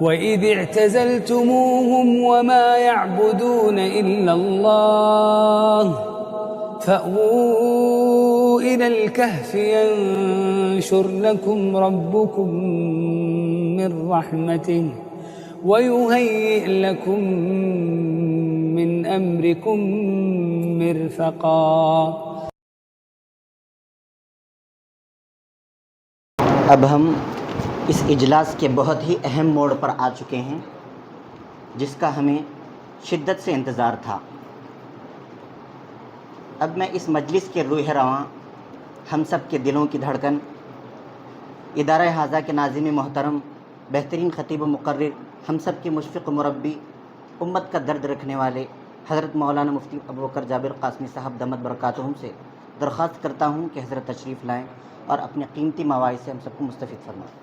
وَإِذِ اعْتَزَلْتُمُوهُمْ وَمَا يَعْبُدُونَ إِلَّا اللَّهَ فَأْوُوا إِلَى الْكَهْفِ يَنشُرْ لَكُمْ رَبُّكُمْ مِنْ رَحْمَتِهِ وَيُهَيِّئْ لَكُمْ مِنْ أَمْرِكُمْ مِرْفَقًا۔ اب ہم اس اجلاس کے بہت ہی اہم موڑ پر آ چکے ہیں جس کا ہمیں شدت سے انتظار تھا۔ اب میں اس مجلس کے روح رواں، ہم سب کے دلوں کی دھڑکن، ادارہ ھذا کے ناظم محترم، بہترین خطیب و مقرر، ہم سب کے مشفق و مربی، امت کا درد رکھنے والے حضرت مولانا مفتی ابوبکر جابر قاسمی صاحب دامت برکاتہم سے درخواست کرتا ہوں کہ حضرت تشریف لائیں اور اپنے قیمتی مواعظ سے ہم سب کو مستفید فرمائیں۔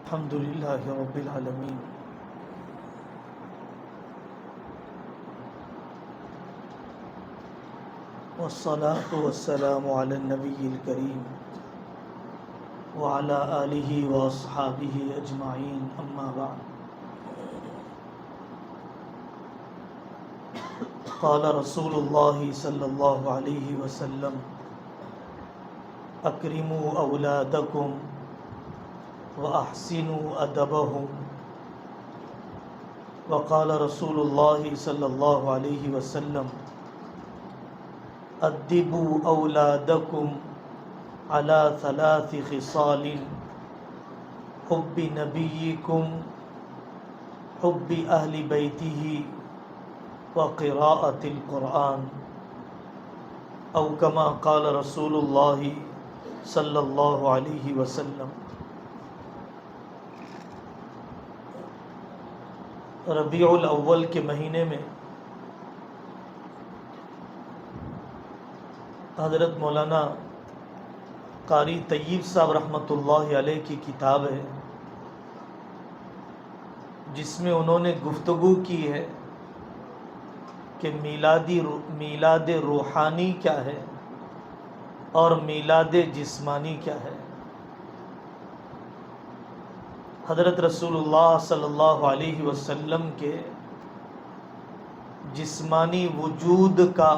الحمدللہ رب العالمین، والصلاة والسلام علی النبی الکریم وعلی آلہ واصحابہ اجمعین، اما بعد۔ قال رسول اللہ صلی اللہ علیہ وسلم: اکرموا اولادکم واحسنوا ادبہم، وقال رسول اللہ صلی اللہ علیہ وسلم: ادبوا اولادکم علی ثلاث خصال: حب نبیکم، حب اہل بیتہ، وقراءۃ القرآن، او کما قال رسول اللہ صلی اللہ علیہ وسلم۔ ربیع الاول کے مہینے میں حضرت مولانا قاری طیب صاحب رحمۃ اللہ علیہ کی کتاب ہے جس میں انہوں نے گفتگو کی ہے کہ میلاد روحانی کیا ہے اور میلاد جسمانی کیا ہے۔ حضرت رسول اللہ صلی اللہ علیہ وسلم کے جسمانی وجود کا،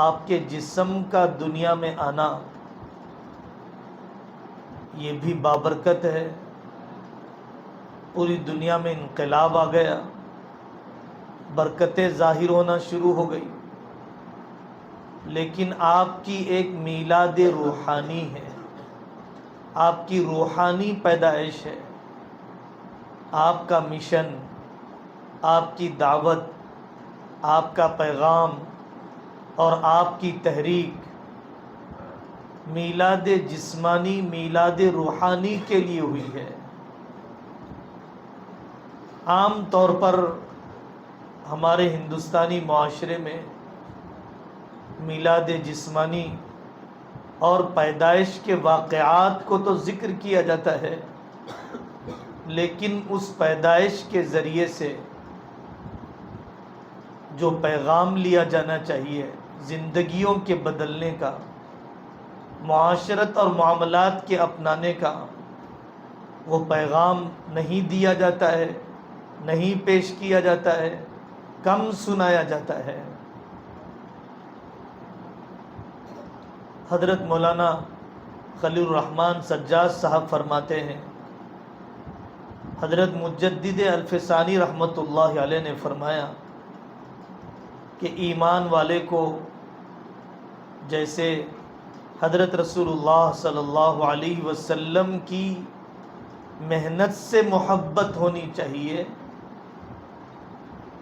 آپ کے جسم کا دنیا میں آنا، یہ بھی بابرکت ہے۔ پوری دنیا میں انقلاب آ گیا، برکتیں ظاہر ہونا شروع ہو گئی، لیکن آپ کی ایک میلاد روحانی ہے، آپ کی روحانی پیدائش ہے۔ آپ کا مشن، آپ کی دعوت، آپ کا پیغام اور آپ کی تحریک میلاد جسمانی، میلاد روحانی کے لیے ہوئی ہے۔ عام طور پر ہمارے ہندوستانی معاشرے میں میلاد جسمانی اور پیدائش کے واقعات کو تو ذکر کیا جاتا ہے، لیکن اس پیدائش کے ذریعے سے جو پیغام لیا جانا چاہیے زندگیوں کے بدلنے کا، معاشرت اور معاملات کے اپنانے کا، وہ پیغام نہیں دیا جاتا ہے، نہیں پیش کیا جاتا ہے، کم سنایا جاتا ہے۔ حضرت مولانا خلیل الرحمن سجاد صاحب فرماتے ہیں، حضرت مجدد الفسانی رحمۃ اللہ علیہ نے فرمایا کہ ایمان والے کو جیسے حضرت رسول اللہ صلی اللہ علیہ وسلم کی محنت سے محبت ہونی چاہیے،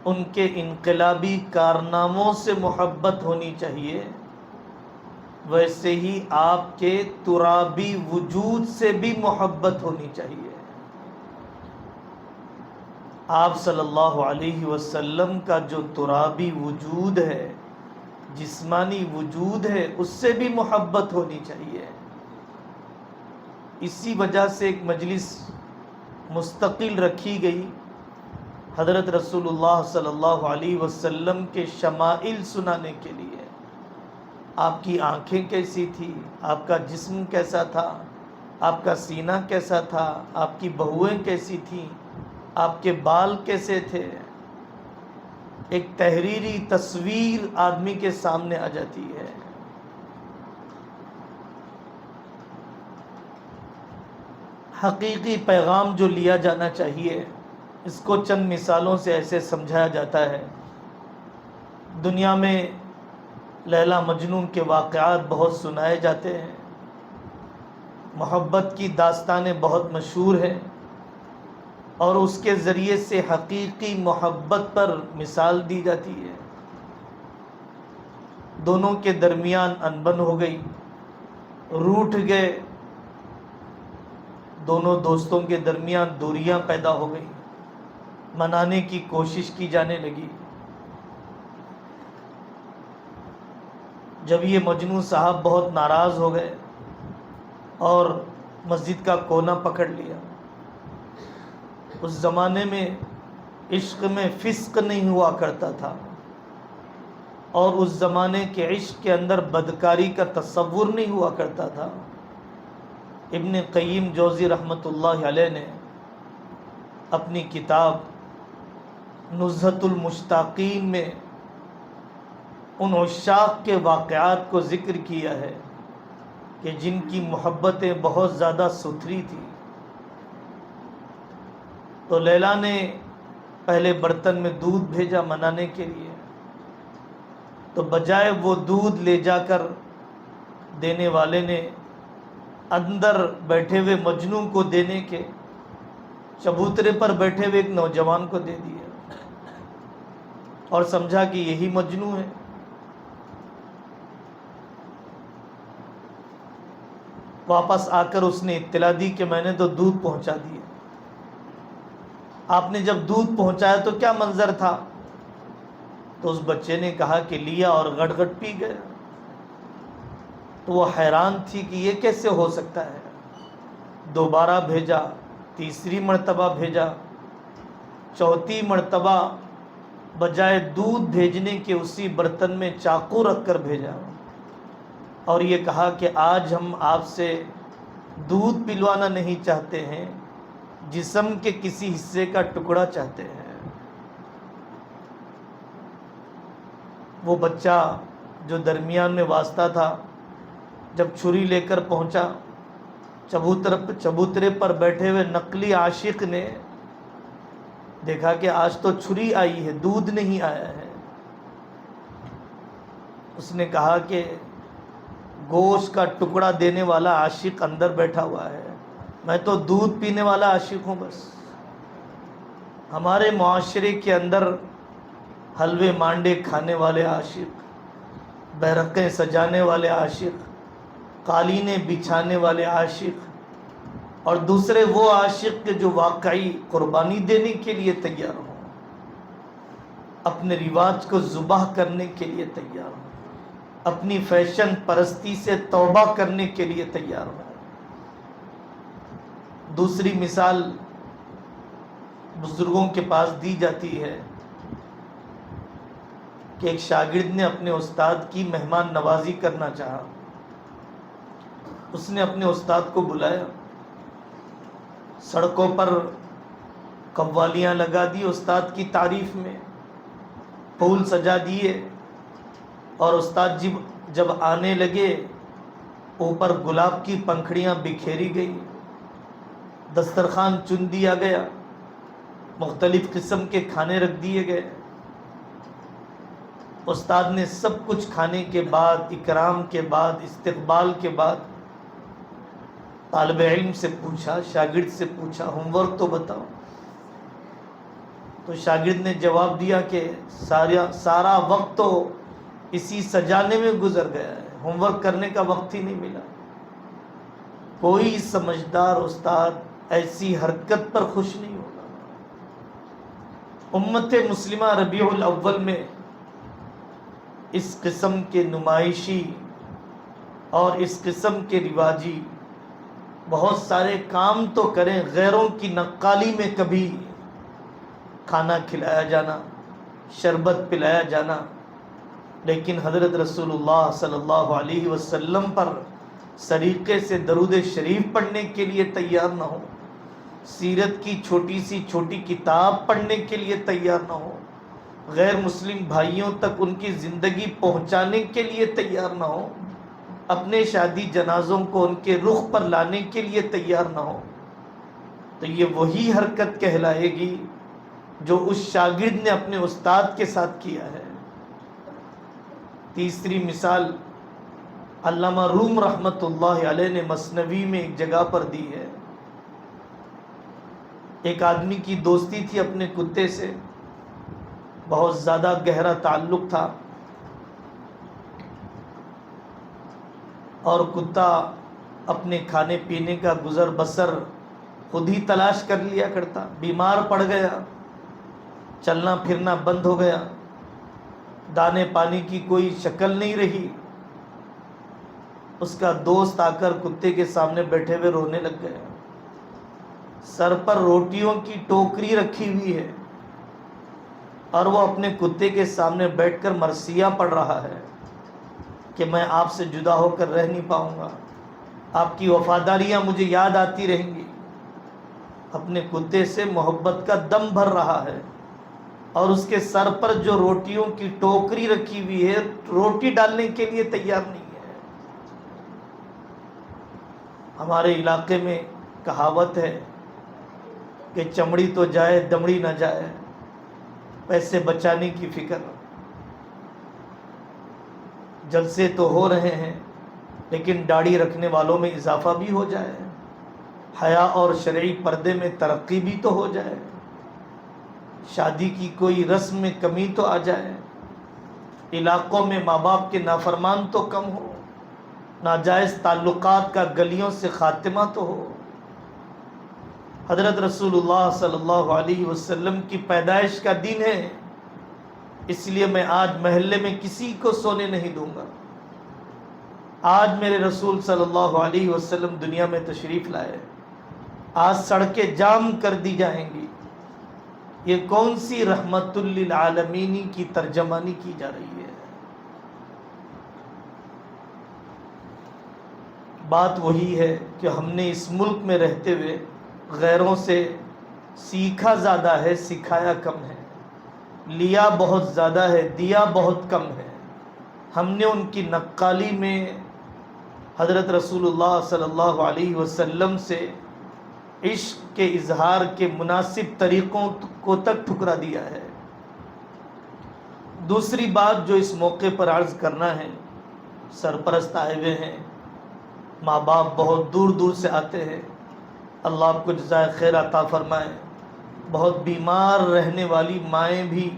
ان کے انقلابی کارناموں سے محبت ہونی چاہیے، ویسے ہی آپ کے ترابی وجود سے بھی محبت ہونی چاہیے۔ آپ صلی اللہ علیہ وسلم کا جو ترابی وجود ہے، جسمانی وجود ہے، اس سے بھی محبت ہونی چاہیے۔ اسی وجہ سے ایک مجلس مستقل رکھی گئی حضرت رسول اللہ صلی اللہ علیہ وسلم کے شمائل سنانے کے لیے۔ آپ کی آنکھیں کیسی تھی، آپ کا جسم کیسا تھا، آپ کا سینہ کیسا تھا، آپ کی بہویں کیسی تھیں، آپ کے بال کیسے تھے، ایک تحریری تصویر آدمی کے سامنے آ جاتی ہے۔ حقیقی پیغام جو لیا جانا چاہیے اس کو چند مثالوں سے ایسے سمجھایا جاتا ہے۔ دنیا میں لیلا مجنون کے واقعات بہت سنائے جاتے ہیں، محبت کی داستانیں بہت مشہور ہیں، اور اس کے ذریعے سے حقیقی محبت پر مثال دی جاتی ہے۔ دونوں کے درمیان انبن ہو گئی، روٹھ گئے، دونوں دوستوں کے درمیان دوریاں پیدا ہو گئی، منانے کی کوشش کی جانے لگی۔ جب یہ مجنون صاحب بہت ناراض ہو گئے اور مسجد کا کونا پکڑ لیا۔ اس زمانے میں عشق میں فسق نہیں ہوا کرتا تھا، اور اس زمانے کے عشق کے اندر بدکاری کا تصور نہیں ہوا کرتا تھا۔ ابن قیم جوزی رحمۃ اللہ علیہ نے اپنی کتاب نزہۃ المشتاقین میں ان عشاق کے واقعات کو ذکر کیا ہے کہ جن کی محبتیں بہت زیادہ ستھری تھیں۔ تو لیلا نے پہلے برتن میں دودھ بھیجا منانے کے لیے، تو بجائے وہ دودھ لے جا کر دینے والے نے اندر بیٹھے ہوئے مجنون کو دینے کے چبوترے پر بیٹھے ہوئے ایک نوجوان کو دے دیا، اور سمجھا کہ یہی مجنون ہے۔ واپس آ کر اس نے اطلاع دی کہ میں نے تو دودھ پہنچا دیا۔ آپ نے جب دودھ پہنچایا تو کیا منظر تھا؟ تو اس بچے نے کہا کہ لیا اور گٹ گٹ پی گیا۔ تو وہ حیران تھی کہ یہ کیسے ہو سکتا ہے۔ دوبارہ بھیجا، تیسری مرتبہ بھیجا، چوتھی مرتبہ بجائے دودھ بھیجنے کے اسی برتن میں چاقو رکھ کر بھیجا، اور یہ کہا کہ آج ہم آپ سے دودھ پلوانا نہیں چاہتے ہیں، جسم کے کسی حصے کا ٹکڑا چاہتے ہیں۔ وہ بچہ جو درمیان میں واسطہ تھا جب چھری لے کر پہنچا، چبوترے پر بیٹھے ہوئے نقلی عاشق نے دیکھا کہ آج تو چھری آئی ہے، دودھ نہیں آیا ہے۔ اس نے کہا کہ گوشت کا ٹکڑا دینے والا عاشق اندر بیٹھا ہوا ہے، میں تو دودھ پینے والا عاشق ہوں بس۔ ہمارے معاشرے کے اندر حلوے مانڈے کھانے والے عاشق، بیرقیں سجانے والے عاشق، قالینیں بچھانے والے عاشق، اور دوسرے وہ عاشق کے جو واقعی قربانی دینے کے لیے تیار ہوں، اپنے رواج کو ذبح کرنے کے لیے تیار ہوں، اپنی فیشن پرستی سے توبہ کرنے کے لیے تیار ہوں۔ دوسری مثال بزرگوں کے پاس دی جاتی ہے کہ ایک شاگرد نے اپنے استاد کی مہمان نوازی کرنا چاہا۔ اس نے اپنے استاد کو بلایا، سڑکوں پر قوالیاں لگا دی استاد کی تعریف میں، پھول سجا دیے، اور استاد جب آنے لگے اوپر گلاب کی پنکھڑیاں بکھیری گئی، دسترخوان چن دیا گیا، مختلف قسم کے کھانے رکھ دیے گئے۔ استاد نے سب کچھ کھانے کے بعد، اکرام کے بعد، استقبال کے بعد طالب علم سے پوچھا، شاگرد سے پوچھا، ہوم ورک تو بتاؤ۔ تو شاگرد نے جواب دیا کہ سارا وقت تو اسی سجانے میں گزر گیا ہے، ہوم ورک کرنے کا وقت ہی نہیں ملا۔ کوئی سمجھدار استاد ایسی حرکت پر خوش نہیں ہوگا۔ امت مسلمہ ربیع الاول میں اس قسم کے نمائشی اور اس قسم کے رواجی بہت سارے کام تو کریں، غیروں کی نقالی میں کبھی کھانا کھلایا جانا، شربت پلایا جانا، لیکن حضرت رسول اللہ صلی اللہ علیہ وسلم پر سلیقے سے درود شریف پڑھنے کے لیے تیار نہ ہو، سیرت کی چھوٹی سی چھوٹی کتاب پڑھنے کے لیے تیار نہ ہو، غیر مسلم بھائیوں تک ان کی زندگی پہنچانے کے لیے تیار نہ ہو، اپنے شادی جنازوں کو ان کے رخ پر لانے کے لیے تیار نہ ہو، تو یہ وہی حرکت کہلائے گی جو اس شاگرد نے اپنے استاد کے ساتھ کیا ہے۔ تیسری مثال علامہ روم رحمۃ اللہ علیہ نے مثنوی میں ایک جگہ پر دی ہے۔ ایک آدمی کی دوستی تھی اپنے کتے سے، بہت زیادہ گہرا تعلق تھا، اور کتا اپنے کھانے پینے کا گزر بسر خود ہی تلاش کر لیا کرتا۔ بیمار پڑ گیا، چلنا پھرنا بند ہو گیا، دانے پانی کی کوئی شکل نہیں رہی۔ اس کا دوست آ کر کتے کے سامنے بیٹھے ہوئے رونے لگ گیا۔ سر پر روٹیوں کی ٹوکری رکھی ہوئی ہے اور وہ اپنے کتے کے سامنے بیٹھ کر مرثیہ پڑھ رہا ہے کہ میں آپ سے جدا ہو کر رہ نہیں پاؤں گا، آپ کی وفاداریاں مجھے یاد آتی رہیں گی۔ اپنے کتے سے محبت کا دم بھر رہا ہے، اور اس کے سر پر جو روٹیوں کی ٹوکری رکھی ہوئی ہے، روٹی ڈالنے کے لیے تیار نہیں ہے۔ ہمارے علاقے میں کہاوت ہے کہ چمڑی تو جائے دمڑی نہ جائے، پیسے بچانے کی فکر۔ جلسے تو ہو رہے ہیں لیکن داڑھی رکھنے والوں میں اضافہ بھی ہو جائے، حیا اور شرعی پردے میں ترقی بھی تو ہو جائے، شادی کی کوئی رسم میں کمی تو آ جائے، علاقوں میں ماں باپ کے نافرمان تو کم ہو، ناجائز تعلقات کا گلیوں سے خاتمہ تو ہو۔ حضرت رسول اللہ صلی اللہ علیہ وسلم کی پیدائش کا دن ہے، اس لیے میں آج محلے میں کسی کو سونے نہیں دوں گا۔ آج میرے رسول صلی اللہ علیہ وسلم دنیا میں تشریف لائے، آج سڑکیں جام کر دی جائیں گی۔ یہ کون سی رحمت للعالمین کی ترجمانی کی جا رہی ہے؟ بات وہی ہے کہ ہم نے اس ملک میں رہتے ہوئے غیروں سے سیکھا زیادہ ہے، سکھایا کم ہے، لیا بہت زیادہ ہے، دیا بہت کم ہے۔ ہم نے ان کی نقالی میں حضرت رسول اللہ صلی اللہ علیہ وسلم سے عشق کے اظہار کے مناسب طریقوں کو تک ٹھکرا دیا ہے۔ دوسری بات جو اس موقع پر عرض کرنا ہے، سرپرست آئے ہوئے ہیں، ماں باپ بہت دور دور سے آتے ہیں، اللہ آپ کو جزائے خیر عطا فرمائے۔ بہت بیمار رہنے والی مائیں بھی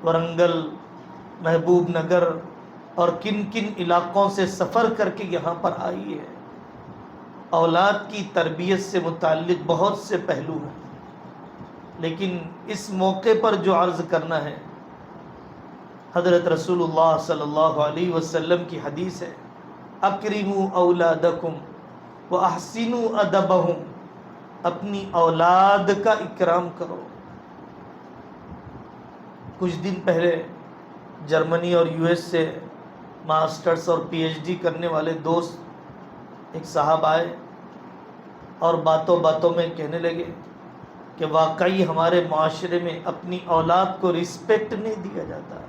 ورنگل، محبوب نگر اور کن کن علاقوں سے سفر کر کے یہاں پر آئی ہے۔ اولاد کی تربیت سے متعلق بہت سے پہلو ہیں، لیکن اس موقع پر جو عرض کرنا ہے، حضرت رسول اللہ صلی اللہ علیہ وسلم کی حدیث ہے، اکرموا اولادکم واحسنوا ادبہم، اپنی اولاد کا اکرام کرو۔ کچھ دن پہلے جرمنی اور یو ایس سے ماسٹرز اور پی ایچ ڈی کرنے والے دوست ایک صاحب آئے اور باتوں باتوں میں کہنے لگے کہ واقعی ہمارے معاشرے میں اپنی اولاد کو رسپیکٹ نہیں دیا جاتا،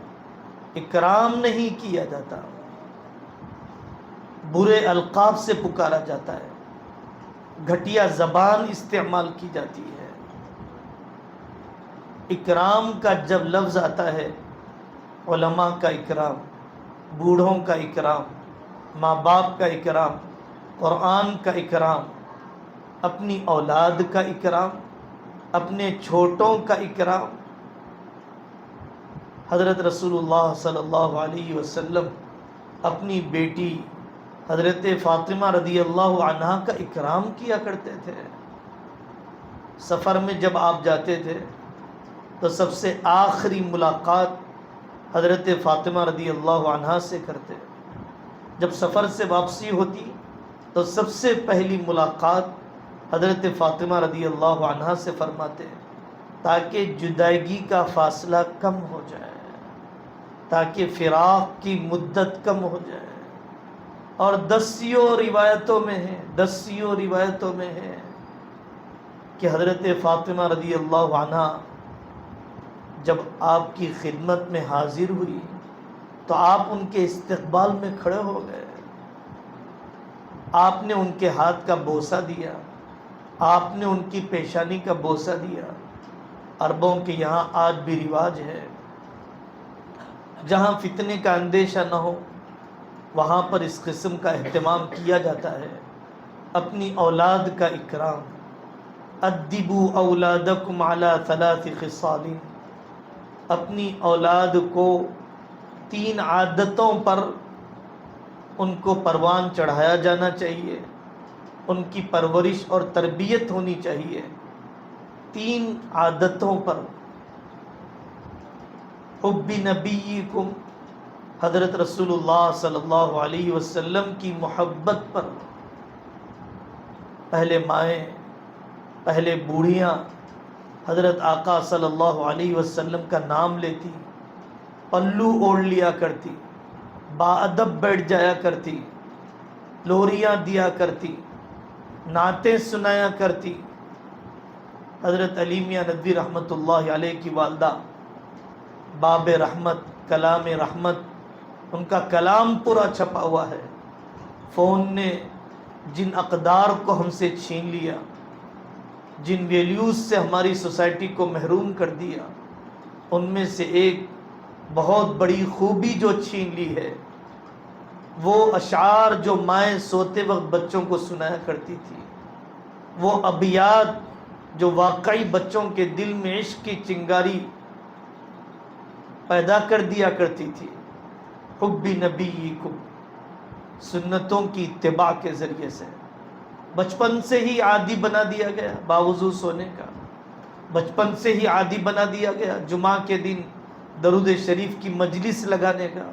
اکرام نہیں کیا جاتا، برے القاب سے پکارا جاتا ہے، گھٹیا زبان استعمال کی جاتی ہے۔ اکرام کا جب لفظ آتا ہے، علماء کا اکرام، بوڑھوں کا اکرام، ماں باپ کا اکرام، قرآن کا اکرام، اپنی اولاد کا اکرام، اپنے چھوٹوں کا اکرام۔ حضرت رسول اللہ صلی اللہ علیہ وسلم اپنی بیٹی حضرت فاطمہ رضی اللہ عنہا کا اکرام کیا کرتے تھے۔ سفر میں جب آپ جاتے تھے تو سب سے آخری ملاقات حضرت فاطمہ رضی اللہ عنہا سے کرتے، جب سفر سے واپسی ہوتی تو سب سے پہلی ملاقات حضرت فاطمہ رضی اللہ عنہا سے فرماتے، تاکہ جدائیگی کا فاصلہ کم ہو جائے، تاکہ فراق کی مدت کم ہو جائے۔ اور دسیوں روایتوں میں ہے کہ حضرت فاطمہ رضی اللہ عنہ جب آپ کی خدمت میں حاضر ہوئی تو آپ ان کے استقبال میں کھڑے ہو گئے، آپ نے ان کے ہاتھ کا بوسہ دیا، آپ نے ان کی پیشانی کا بوسہ دیا۔ عربوں کے یہاں آج بھی رواج ہے، جہاں فتنے کا اندیشہ نہ ہو وہاں پر اس قسم کا اہتمام کیا جاتا ہے۔ اپنی اولاد کا اکرام، ادبوا اولادکم علی 3 خصال، اپنی اولاد کو 3 عادتوں پر ان کو پروان چڑھایا جانا چاہیے، ان کی پرورش اور تربیت ہونی چاہیے 3 عادتوں پر۔ حب نبیکم، حضرت رسول اللہ صلی اللہ علیہ وسلم کی محبت پر۔ پہلے مائیں، پہلے بوڑھیاں حضرت آقا صلی اللہ علیہ وسلم کا نام لیتی، پلو اوڑھ لیا کرتی، باادب بیٹھ جایا کرتی، لوریاں دیا کرتی، نعتیں سنایا کرتی۔ حضرت علی میاں ندوی رحمۃ اللہ علیہ کی والدہ باب رحمت، کلام رحمت، ان کا کلام پورا چھپا ہوا ہے۔ فون نے جن اقدار کو ہم سے چھین لیا، جن ویلیوز سے ہماری سوسائٹی کو محروم کر دیا، ان میں سے ایک بہت بڑی خوبی جو چھین لی ہے وہ اشعار جو مائیں سوتے وقت بچوں کو سنایا کرتی تھی، وہ ابیات جو واقعی بچوں کے دل میں عشق کی چنگاری پیدا کر دیا کرتی تھی۔ حب نبیکم، سنتوں کی اتباع کے ذریعے سے بچپن سے ہی عادی بنا دیا گیا باوضو سونے کا، بچپن سے ہی عادی بنا دیا گیا جمعہ کے دن درود شریف کی مجلس لگانے کا۔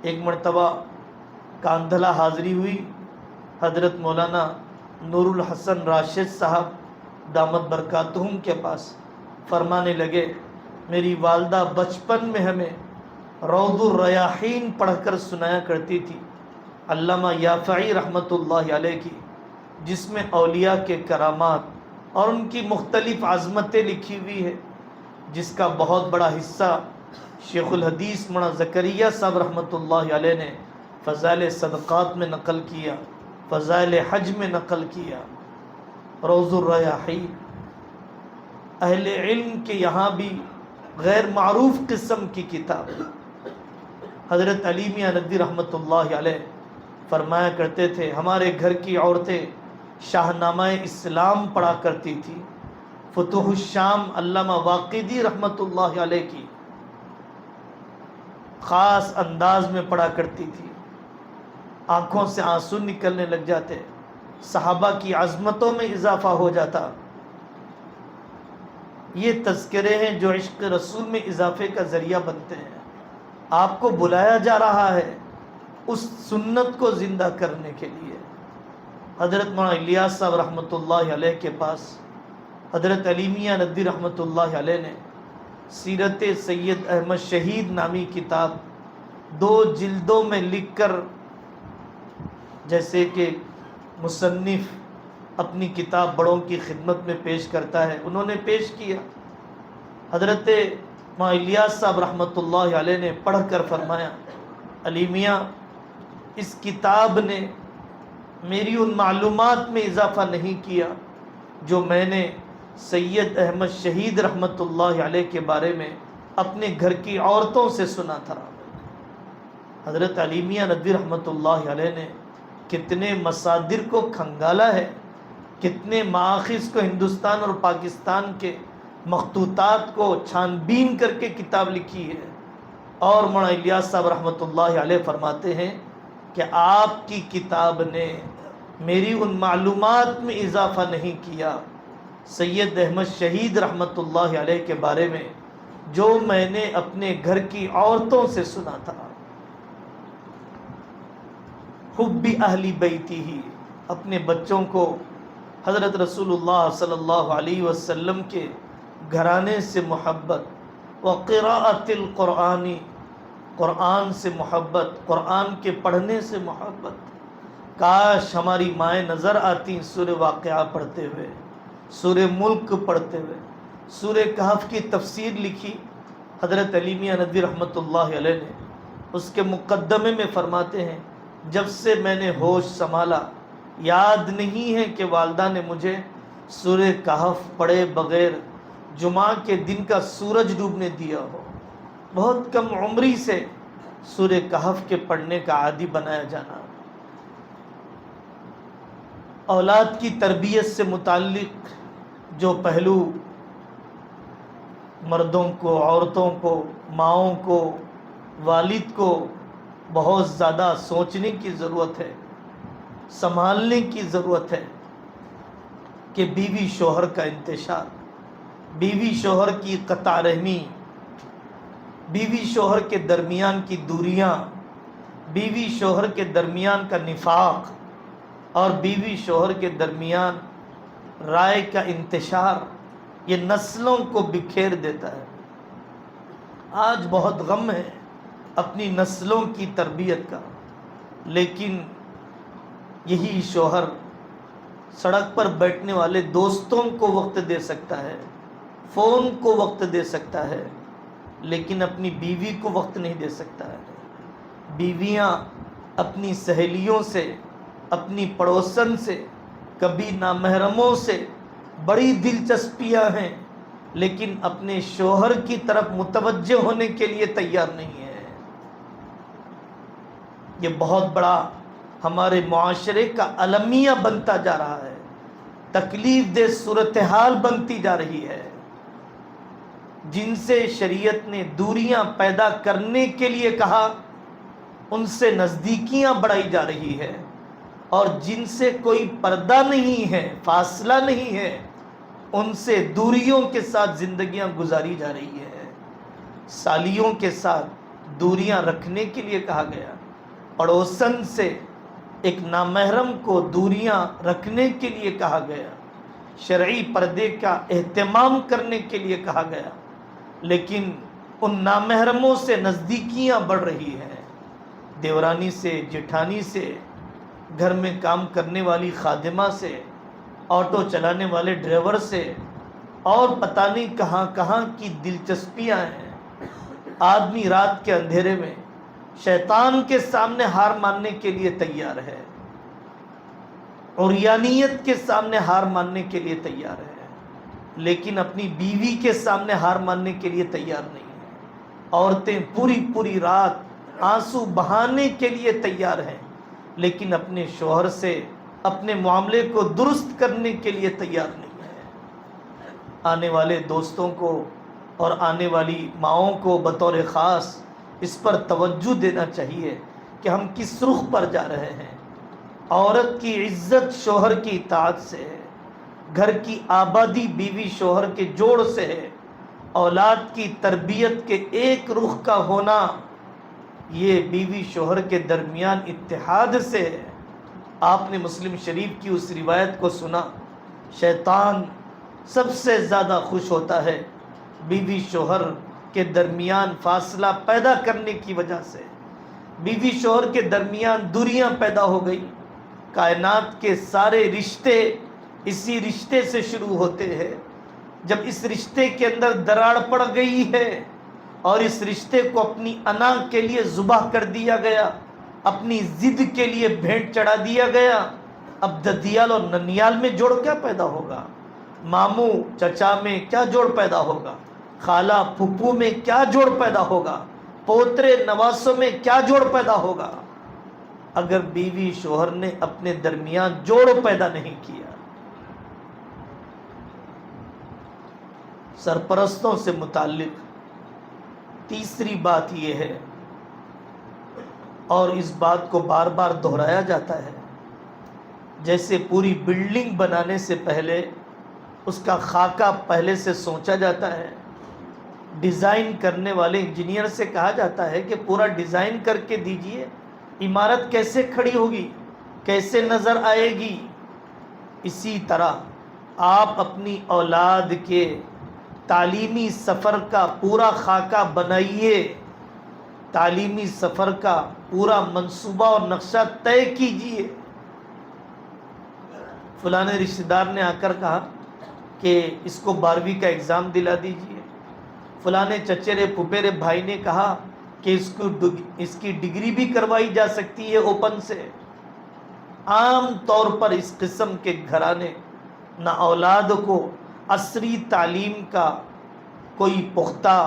ایک مرتبہ کاندھلہ حاضری ہوئی، حضرت مولانا نور الحسن راشد صاحب دامت برکاتہم کے پاس، فرمانے لگے میری والدہ بچپن میں ہمیں روض الریاحین پڑھ کر سنایا کرتی تھی، علامہ یافعی رحمۃ اللہ علیہ کی، جس میں اولیاء کے کرامات اور ان کی مختلف عظمتیں لکھی ہوئی ہے، جس کا بہت بڑا حصہ شیخ الحدیث مولانا زکریا صاحب رحمۃ اللہ علیہ نے فضائل صدقات میں نقل کیا، فضائل حج میں نقل کیا۔ روض الریاحین اہل علم کے یہاں بھی غیر معروف قسم کی کتاب۔ حضرت علی میاں ندوی رحمۃ اللہ علیہ فرمایا کرتے تھے ہمارے گھر کی عورتیں شاہنامہ اسلام پڑھا کرتی تھی، فتوح الشام علامہ واقدی رحمۃ اللہ علیہ کی خاص انداز میں پڑھا کرتی تھی، آنکھوں سے آنسو نکلنے لگ جاتے، صحابہ کی عظمتوں میں اضافہ ہو جاتا۔ یہ تذکرے ہیں جو عشق رسول میں اضافے کا ذریعہ بنتے ہیں۔ آپ کو بلایا جا رہا ہے اس سنت کو زندہ کرنے کے لیے۔ حضرت مولانا الیاس صاحب رحمۃ اللہ علیہ کے پاس حضرت علی میاں ندوی رحمۃ اللہ علیہ نے سیرت سید احمد شہید نامی کتاب 2 جلدوں میں لکھ کر، جیسے کہ مصنف اپنی کتاب بڑوں کی خدمت میں پیش کرتا ہے، انہوں نے پیش کیا۔ حضرت مولانا الیاس صاحب رحمۃ اللہ علیہ نے پڑھ کر فرمایا علی میاں اس کتاب نے میری ان معلومات میں اضافہ نہیں کیا جو میں نے سید احمد شہید رحمۃ اللہ علیہ کے بارے میں اپنے گھر کی عورتوں سے سنا تھا۔ حضرت علی میاں ندوی رحمۃ اللہ علیہ نے کتنے مصادر کو کھنگالا ہے، کتنے مآخذ کو ہندوستان اور پاکستان کے مخطوطات کو چھان بین کر کے کتاب لکھی ہے۔ اور مولانا الیاس صاحب رحمۃ اللہ علیہ فرماتے ہیں کہ آپ کی کتاب نے میری ان معلومات میں اضافہ نہیں کیا سید احمد شہید رحمۃ اللہ علیہ کے بارے میں جو میں نے اپنے گھر کی عورتوں سے سنا تھا۔ حب اہل بیتی ہی، اپنے بچوں کو حضرت رسول اللہ صلی اللہ علیہ وسلم کے گھرانے سے محبت، وقراءۃ القرآن، قرآن سے محبت، قرآن کے پڑھنے سے محبت۔ کاش ہماری مائیں نظر آتی سورہ واقعہ پڑھتے ہوئے، سورہ ملک پڑھتے ہوئے سورہ کہف کی تفسیر لکھی حضرت علی میاں ندوی رحمۃ اللہ علیہ نے. اس کے مقدمے میں فرماتے ہیں جب سے میں نے ہوش سنبھالا یاد نہیں ہے کہ والدہ نے مجھے سورہ کہف پڑھے بغیر جمعہ کے دن کا سورج ڈوبنے دیا ہو. بہت کم عمری سے سورہ کہف کے پڑھنے کا عادی بنایا جانا. اولاد کی تربیت سے متعلق جو پہلو مردوں کو، عورتوں کو، ماؤں کو، والد کو بہت زیادہ سوچنے کی ضرورت ہے، سنبھالنے کی ضرورت ہے کہ بیوی شوہر کا انتشار، بیوی شوہر کی قطع رحمی، بیوی شوہر کے درمیان کی دوریاں، بیوی شوہر کے درمیان کا نفاق اور بیوی شوہر کے درمیان رائے کا انتشار، یہ نسلوں کو بکھیر دیتا ہے. آج بہت غم ہے اپنی نسلوں کی تربیت کا، لیکن یہی شوہر سڑک پر بیٹھنے والے دوستوں کو وقت دے سکتا ہے، فون کو وقت دے سکتا ہے، لیکن اپنی بیوی کو وقت نہیں دے سکتا ہے. بیویاں اپنی سہیلیوں سے، اپنی پڑوسن سے، کبھی نامحرموں سے بڑی دلچسپیاں ہیں، لیکن اپنے شوہر کی طرف متوجہ ہونے کے لیے تیار نہیں ہے. یہ بہت بڑا ہمارے معاشرے کا المیہ بنتا جا رہا ہے، تکلیف دہ صورتحال بنتی جا رہی ہے. جن سے شریعت نے دوریاں پیدا کرنے کے لیے کہا ان سے نزدیکیاں بڑھائی جا رہی ہے، اور جن سے کوئی پردہ نہیں ہے، فاصلہ نہیں ہے، ان سے دوریوں کے ساتھ زندگیاں گزاری جا رہی ہے. سالیوں کے ساتھ دوریاں رکھنے کے لیے کہا گیا، پڑوسن سے ایک نامحرم کو دوریاں رکھنے کے لیے کہا گیا، شرعی پردے کا اہتمام کرنے کے لیے کہا گیا، لیکن ان نامحرموں سے نزدیکیاں بڑھ رہی ہیں. دیورانی سے، جٹھانی سے، گھر میں کام کرنے والی خادمہ سے، آٹو چلانے والے ڈرائیور سے، اور پتہ نہیں کہاں کہاں کی دلچسپیاں ہیں. آدمی رات کے اندھیرے میں شیطان کے سامنے ہار ماننے کے لیے تیار ہے، عریانیت کے سامنے ہار ماننے کے لیے تیار ہے، لیکن اپنی بیوی کے سامنے ہار ماننے کے لیے تیار نہیں ہے. عورتیں پوری رات آنسو بہانے کے لیے تیار ہیں، لیکن اپنے شوہر سے اپنے معاملے کو درست کرنے کے لیے تیار نہیں ہے. آنے والے دوستوں کو اور آنے والی ماؤں کو بطور خاص اس پر توجہ دینا چاہیے کہ ہم کس رخ پر جا رہے ہیں. عورت کی عزت شوہر کی اطاعت سے ہے، گھر کی آبادی بیوی شوہر کے جوڑ سے ہے، اولاد کی تربیت کے ایک رخ کا ہونا یہ بیوی شوہر کے درمیان اتحاد سے ہے. آپ نے مسلم شریف کی اس روایت کو سنا، شیطان سب سے زیادہ خوش ہوتا ہے بیوی شوہر کے درمیان فاصلہ پیدا کرنے کی وجہ سے. بیوی شوہر کے درمیان دوریاں پیدا ہو گئی. کائنات کے سارے رشتے اسی رشتے سے شروع ہوتے ہیں. جب اس رشتے کے اندر دراڑ پڑ گئی ہے اور اس رشتے کو اپنی انا کے لیے ذبح کر دیا گیا، اپنی ضد کے لیے بھینٹ چڑھا دیا گیا، اب ددیال اور ننیال میں جوڑ کیا پیدا ہوگا؟ ماموں چچا میں کیا جوڑ پیدا ہوگا؟ خالہ پھپھو میں کیا جوڑ پیدا ہوگا؟ پوترے نواسوں میں کیا جوڑ پیدا ہوگا اگر بیوی شوہر نے اپنے درمیان جوڑ پیدا نہیں کیا؟ سرپرستوں سے متعلق تیسری بات یہ ہے، اور اس بات کو بار بار دہرایا جاتا ہے، جیسے پوری بلڈنگ بنانے سے پہلے اس کا خاکہ پہلے سے سوچا جاتا ہے، ڈیزائن کرنے والے انجینئر سے کہا جاتا ہے کہ پورا ڈیزائن کر کے دیجئے، عمارت کیسے کھڑی ہوگی، کیسے نظر آئے گی. اسی طرح آپ اپنی اولاد کے تعلیمی سفر کا پورا خاکہ بنائیے، تعلیمی سفر کا پورا منصوبہ اور نقشہ طے کیجئے. فلاں رشتہ دار نے آ کر کہا کہ اس کو 12ویں کا ایگزام دلا دیجئے، فلاں چچیرے پھپھیرے بھائی نے کہا کہ اس کی ڈگری بھی کروائی جا سکتی ہے اوپن سے۔ عام طور پر اس قسم کے گھرانے نہ اولاد کو عصری تعلیم کا کوئی پختہ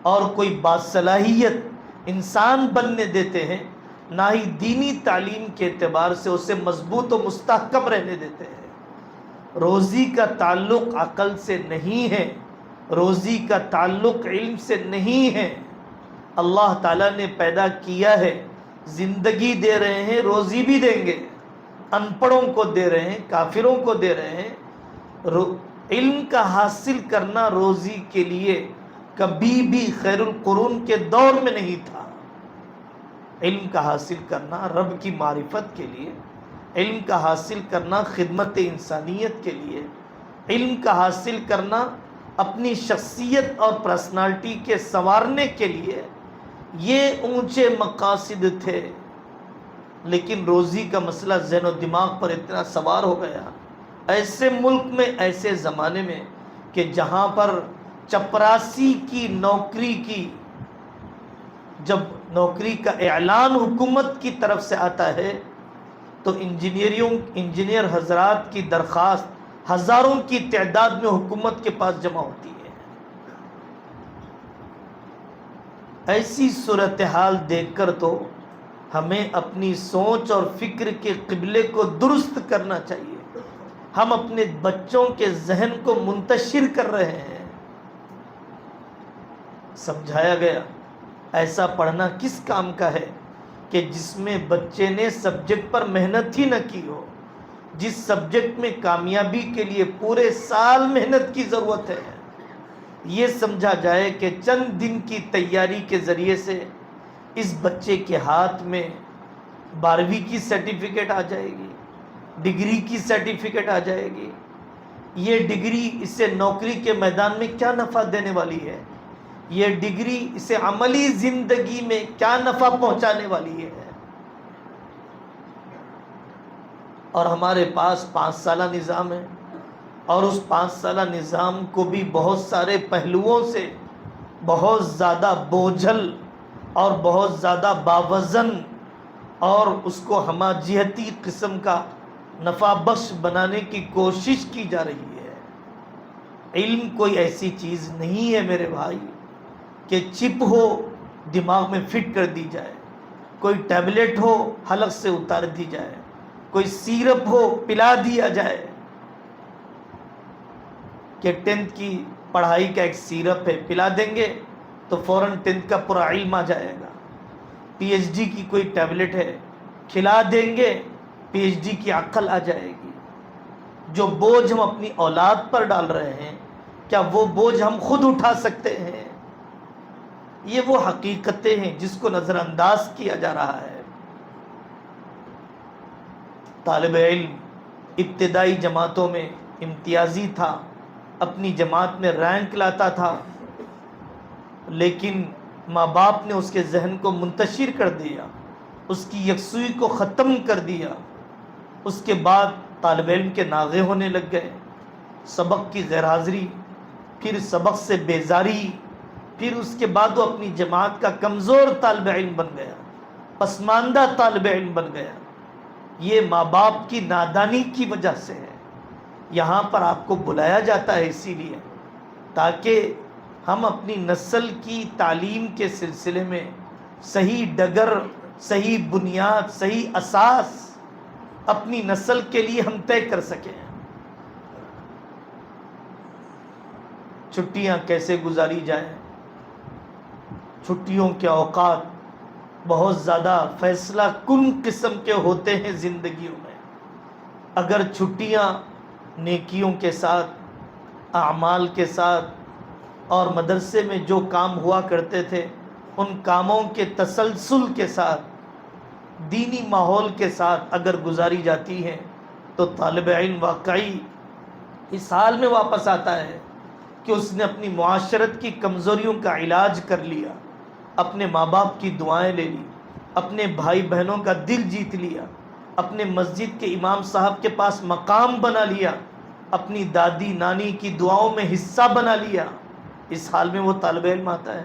اور کوئی باصلاحیت انسان بننے دیتے ہیں، نہ ہی دینی تعلیم کے اعتبار سے اسے مضبوط و مستحکم رہنے دیتے ہیں۔ روزی کا تعلق عقل سے نہیں ہے، روزی کا تعلق علم سے نہیں ہے۔ اللہ تعالیٰ نے پیدا کیا ہے، زندگی دے رہے ہیں، روزی بھی دیں گے، ان پڑھوں کو دے رہے ہیں، کافروں کو دے رہے ہیں۔ علم کا حاصل کرنا روزی کے لیے کبھی بھی خیر القرون کے دور میں نہیں تھا۔ علم کا حاصل کرنا رب کی معرفت کے لیے، علم کا حاصل کرنا خدمت انسانیت کے لیے، علم کا حاصل کرنا اپنی شخصیت اور پرسنالٹی کے سنوارنے کے لیے، یہ اونچے مقاصد تھے۔ لیکن روزی کا مسئلہ ذہن و دماغ پر اتنا سوار ہو گیا، ایسے ملک میں، ایسے زمانے میں کہ جہاں پر چپراسی کی نوکری کی، جب نوکری کا اعلان حکومت کی طرف سے آتا ہے تو انجینئر حضرات کی درخواست ہزاروں کی تعداد میں حکومت کے پاس جمع ہوتی ہے۔ ایسی صورتحال دیکھ کر تو ہمیں اپنی سوچ اور فکر کے قبلے کو درست کرنا چاہیے۔ ہم اپنے بچوں کے ذہن کو منتشر کر رہے ہیں۔ سمجھایا گیا ایسا پڑھنا کس کام کا ہے کہ جس میں بچے نے سبجیکٹ پر محنت ہی نہ کی ہو، جس سبجیکٹ میں کامیابی کے لیے پورے سال محنت کی ضرورت ہے۔ یہ سمجھا جائے کہ چند دن کی تیاری کے ذریعے سے اس بچے کے ہاتھ میں 12ویں کی سرٹیفکیٹ آ جائے گی، ڈگری کی سرٹیفکیٹ آ جائے گی۔ یہ ڈگری اسے نوکری کے میدان میں کیا نفع دینے والی ہے؟ یہ ڈگری اسے عملی زندگی میں کیا نفع پہنچانے والی ہے؟ اور ہمارے پاس 5 سالہ نظام ہے، اور اس 5 سالہ نظام کو بھی بہت سارے پہلوؤں سے بہت زیادہ بوجھل اور بہت زیادہ باوزن اور اس کو ہماجہتی قسم کا نفع بخش بنانے کی کوشش کی جا رہی ہے۔ علم کوئی ایسی چیز نہیں ہے میرے بھائی کہ چپ ہو دماغ میں فٹ کر دی جائے، کوئی ٹیبلٹ ہو حلق سے اتار دی جائے، کوئی سیرپ ہو پلا دیا جائے کہ 10th کی پڑھائی کا ایک سیرپ ہے، پلا دیں گے تو فوراً 10th کا پورا علم آ جائے گا۔ پی ایچ ڈی کی کوئی ٹیبلٹ ہے، کھلا دیں گے پی ایچ ڈی کی عقل آ جائے گی۔ جو بوجھ ہم اپنی اولاد پر ڈال رہے ہیں، کیا وہ بوجھ ہم خود اٹھا سکتے ہیں؟ یہ وہ حقیقتیں ہیں جس کو نظر انداز کیا جا رہا ہے۔ طالب علم ابتدائی جماعتوں میں امتیازی تھا، اپنی جماعت میں رینک لاتا تھا، لیکن ماں باپ نے اس کے ذہن کو منتشر کر دیا، اس کی یکسوئی کو ختم کر دیا۔ اس کے بعد طالب علم کے ناغے ہونے لگ گئے، سبق کی غیر حاضری، پھر سبق سے بیزاری، پھر اس کے بعد وہ اپنی جماعت کا کمزور طالب علم بن گیا، پسماندہ طالب علم بن گیا۔ یہ ماں باپ کی نادانی کی وجہ سے ہے۔ یہاں پر آپ کو بلایا جاتا ہے اسی لیے تاکہ ہم اپنی نسل کی تعلیم کے سلسلے میں صحیح ڈگر، صحیح بنیاد، صحیح اساس اپنی نسل کے لیے ہم طے کر سکیں۔ چھٹیاں کیسے گزاری جائیں؟ چھٹیوں کے اوقات بہت زیادہ فیصلہ کن قسم کے ہوتے ہیں زندگیوں میں۔ اگر چھٹیاں نیکیوں کے ساتھ، اعمال کے ساتھ اور مدرسے میں جو کام ہوا کرتے تھے ان کاموں کے تسلسل کے ساتھ، دینی ماحول کے ساتھ اگر گزاری جاتی ہیں تو طالب علم واقعی اس حال میں واپس آتا ہے کہ اس نے اپنی معاشرت کی کمزوریوں کا علاج کر لیا، اپنے ماں باپ کی دعائیں لے لی، اپنے بھائی بہنوں کا دل جیت لیا، اپنے مسجد کے امام صاحب کے پاس مقام بنا لیا، اپنی دادی نانی کی دعاؤں میں حصہ بنا لیا، اس حال میں وہ طالب علم آتا ہے۔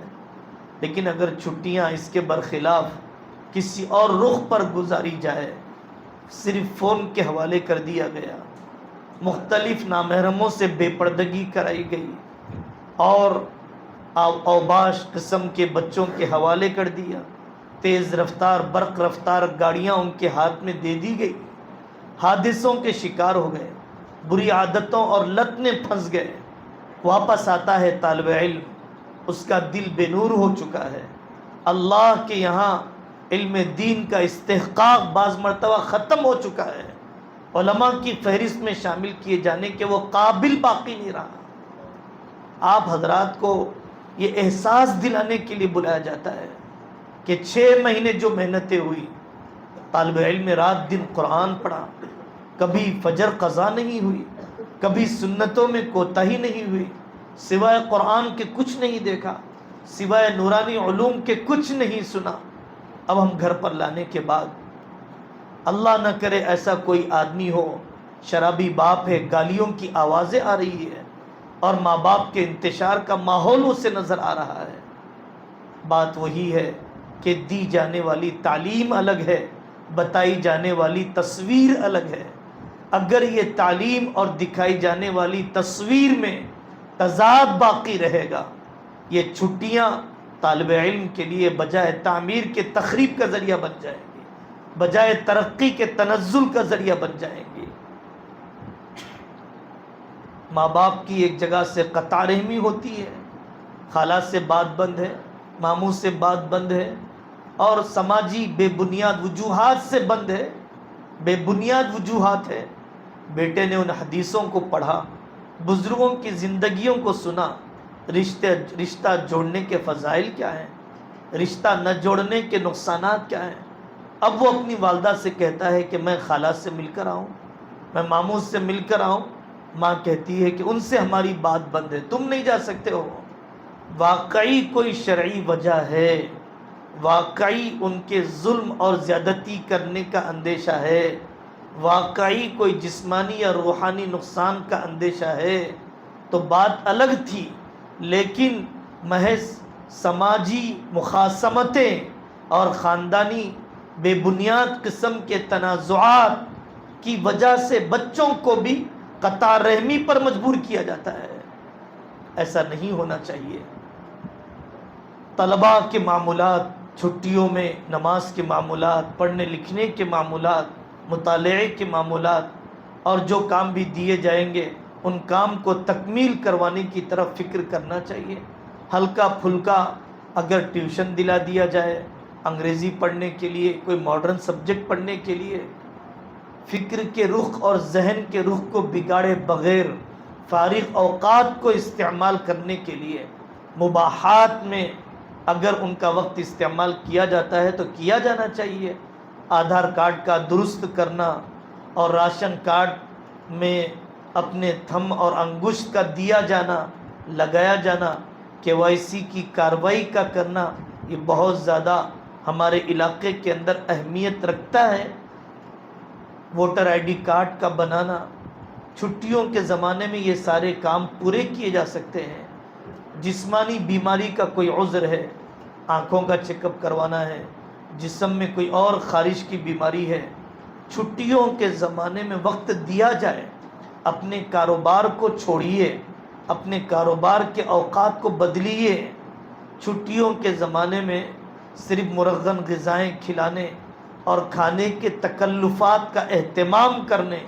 لیکن اگر چھٹیاں اس کے برخلاف کسی اور رخ پر گزاری جائے، صرف فون کے حوالے کر دیا گیا، مختلف نامحرموں سے بے پردگی کرائی گئی اور اوباش قسم کے بچوں کے حوالے کر دیا، تیز رفتار برق رفتار گاڑیاں ان کے ہاتھ میں دے دی گئی، حادثوں کے شکار ہو گئے، بری عادتوں اور لت میں پھنس گئے، واپس آتا ہے طالب علم، اس کا دل بے نور ہو چکا ہے، اللہ کے یہاں علم دین کا استحقاق بعض مرتبہ ختم ہو چکا ہے، علماء کی فہرست میں شامل کیے جانے کے وہ قابل باقی نہیں رہا۔ آپ حضرات کو یہ احساس دلانے کے لیے بلایا جاتا ہے کہ 6 مہینے جو محنتیں ہوئی، طالب علم نے رات دن قرآن پڑھا، کبھی فجر قضا نہیں ہوئی، کبھی سنتوں میں کوتاہی نہیں ہوئی، سوائے قرآن کے کچھ نہیں دیکھا، سوائے نورانی علوم کے کچھ نہیں سنا۔ اب ہم گھر پر لانے کے بعد، اللہ نہ کرے ایسا کوئی آدمی ہو، شرابی باپ ہے، گالیوں کی آوازیں آ رہی ہے اور ماں باپ کے انتشار کا ماحول اسے نظر آ رہا ہے۔ بات وہی ہے کہ دی جانے والی تعلیم الگ ہے، بتائی جانے والی تصویر الگ ہے۔ اگر یہ تعلیم اور دکھائی جانے والی تصویر میں تضاد باقی رہے گا، یہ چھٹیاں طالب علم کے لیے بجائے تعمیر کے تخریب کا ذریعہ بن جائیں گی، بجائے ترقی کے تنزل کا ذریعہ بن جائیں گی۔ ماں باپ کی ایک جگہ سے قطع رحمی ہوتی ہے، خالہ سے بات بند ہے، ماموں سے بات بند ہے، اور سماجی بے بنیاد وجوہات سے بند ہے، بے بنیاد وجوہات ہے۔ بیٹے نے ان حدیثوں کو پڑھا، بزرگوں کی زندگیوں کو سنا، رشتہ جوڑنے کے فضائل کیا ہیں، رشتہ نہ جوڑنے کے نقصانات کیا ہیں۔ اب وہ اپنی والدہ سے کہتا ہے کہ میں خالہ سے مل کر آؤں، میں ماموں سے مل کر آؤں۔ ماں کہتی ہے کہ ان سے ہماری بات بند ہے، تم نہیں جا سکتے ہو۔ واقعی کوئی شرعی وجہ ہے، واقعی ان کے ظلم اور زیادتی کرنے کا اندیشہ ہے، واقعی کوئی جسمانی یا روحانی نقصان کا اندیشہ ہے تو بات الگ تھی، لیکن محض سماجی مخاصمتیں اور خاندانی بے بنیاد قسم کے تنازعات کی وجہ سے بچوں کو بھی قطع رحمی پر مجبور کیا جاتا ہے۔ ایسا نہیں ہونا چاہیے۔ طلباء کے معمولات، چھٹیوں میں نماز کے معمولات، پڑھنے لکھنے کے معمولات، مطالعے کے معمولات، اور جو کام بھی دیے جائیں گے ان کام کو تکمیل کروانے کی طرف فکر کرنا چاہیے۔ ہلکا پھلکا اگر ٹیوشن دلا دیا جائے انگریزی پڑھنے کے لیے، کوئی ماڈرن سبجیکٹ پڑھنے کے لیے، فکر کے رخ اور ذہن کے رخ کو بگاڑے بغیر فارغ اوقات کو استعمال کرنے کے لیے مباحات میں اگر ان کا وقت استعمال کیا جاتا ہے تو کیا جانا چاہیے۔ آدھار کارڈ کا درست کرنا اور راشن کارڈ میں اپنے تھم اور انگشت کا دیا جانا، لگایا جانا، KYC کی کارروائی کا کرنا، یہ بہت زیادہ ہمارے علاقے کے اندر اہمیت رکھتا ہے۔ ووٹر ID کارڈ کا بنانا، چھٹیوں کے زمانے میں یہ سارے کام پورے کیے جا سکتے ہیں۔ جسمانی بیماری کا کوئی عذر ہے، آنکھوں کا چیک اپ کروانا ہے، جسم میں کوئی اور خارش کی بیماری ہے، چھٹیوں کے زمانے میں وقت دیا جائے۔ اپنے کاروبار کو چھوڑیے، اپنے کاروبار کے اوقات کو بدلیے۔ چھٹیوں کے زمانے میں صرف مرغن غذائیں کھلانے اور کھانے کے تکلفات کا اہتمام کرنے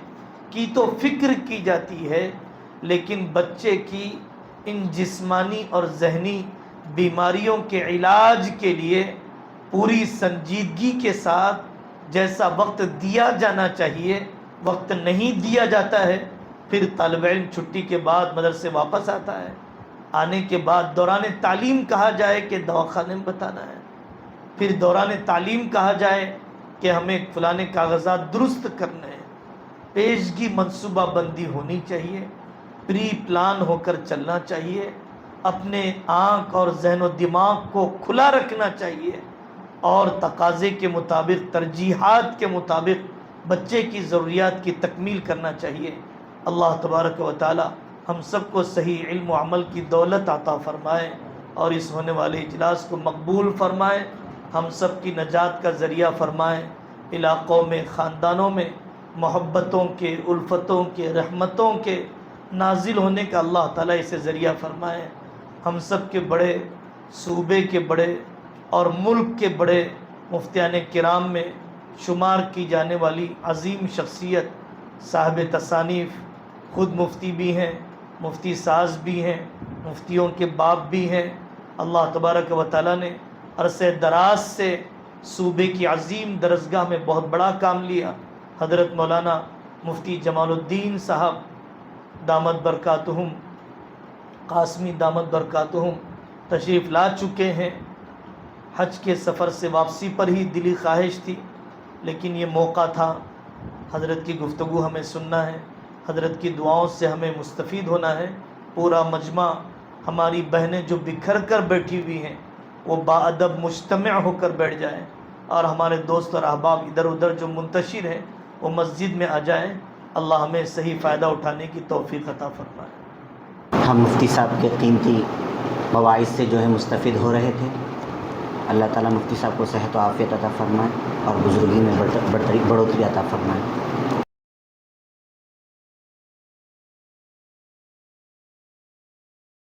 کی تو فکر کی جاتی ہے، لیکن بچے کی ان جسمانی اور ذہنی بیماریوں کے علاج کے لیے پوری سنجیدگی کے ساتھ جیسا وقت دیا جانا چاہیے وقت نہیں دیا جاتا ہے۔ پھر طالب علم چھٹی کے بعد مدرسے واپس آتا ہے، آنے کے بعد دوران تعلیم کہا جائے کہ دواخانے میں بتانا ہے، پھر دوران تعلیم کہا جائے کہ ہمیں فلاں کاغذات درست کرنے ہیں۔ پیشگی منصوبہ بندی ہونی چاہیے، پری پلان ہو کر چلنا چاہیے، اپنے آنکھ اور ذہن و دماغ کو کھلا رکھنا چاہیے اور تقاضے کے مطابق، ترجیحات کے مطابق بچے کی ضروریات کی تکمیل کرنا چاہیے۔ اللہ تبارک و تعالی ہم سب کو صحیح علم و عمل کی دولت عطا فرمائے اور اس ہونے والے اجلاس کو مقبول فرمائے، ہم سب کی نجات کا ذریعہ فرمائے، علاقوں میں، خاندانوں میں محبتوں کے، الفتوں کے، رحمتوں کے نازل ہونے کا اللہ تعالیٰ اسے ذریعہ فرمائے۔ ہم سب کے بڑے، صوبے کے بڑے اور ملک کے بڑے مفتیان کرام میں شمار کی جانے والی عظیم شخصیت، صاحب تصانیف، خود مفتی بھی ہیں، مفتی ساز بھی ہیں، مفتیوں کے باپ بھی ہیں۔ اللہ تبارک و تعالیٰ نے عرصہ دراز سے صوبے کی عظیم درسگاہ میں بہت بڑا کام لیا۔ حضرت مولانا مفتی جمال الدین صاحب دامت برکاتہم، قاسمی دامت برکاتہم تشریف لا چکے ہیں۔ حج کے سفر سے واپسی پر ہی دلی خواہش تھی، لیکن یہ موقع تھا، حضرت کی گفتگو ہمیں سننا ہے، حضرت کی دعاؤں سے ہمیں مستفید ہونا ہے۔ پورا مجمع، ہماری بہنیں جو بکھر کر بیٹھی ہوئی ہیں وہ باادب مجتمع ہو کر بیٹھ جائیں، اور ہمارے دوست اور احباب ادھر ادھر جو منتشر ہیں وہ مسجد میں آ جائیں۔ اللہ ہمیں صحیح فائدہ اٹھانے کی توفیق عطا فرمائے۔ ہم مفتی صاحب کے قیمتی مواعظ سے جو ہے مستفید ہو رہے تھے۔ اللہ تعالیٰ مفتی صاحب کو صحت و عافیت عطا فرمائے اور بزرگی میں بڑھوتری عطا فرمائے۔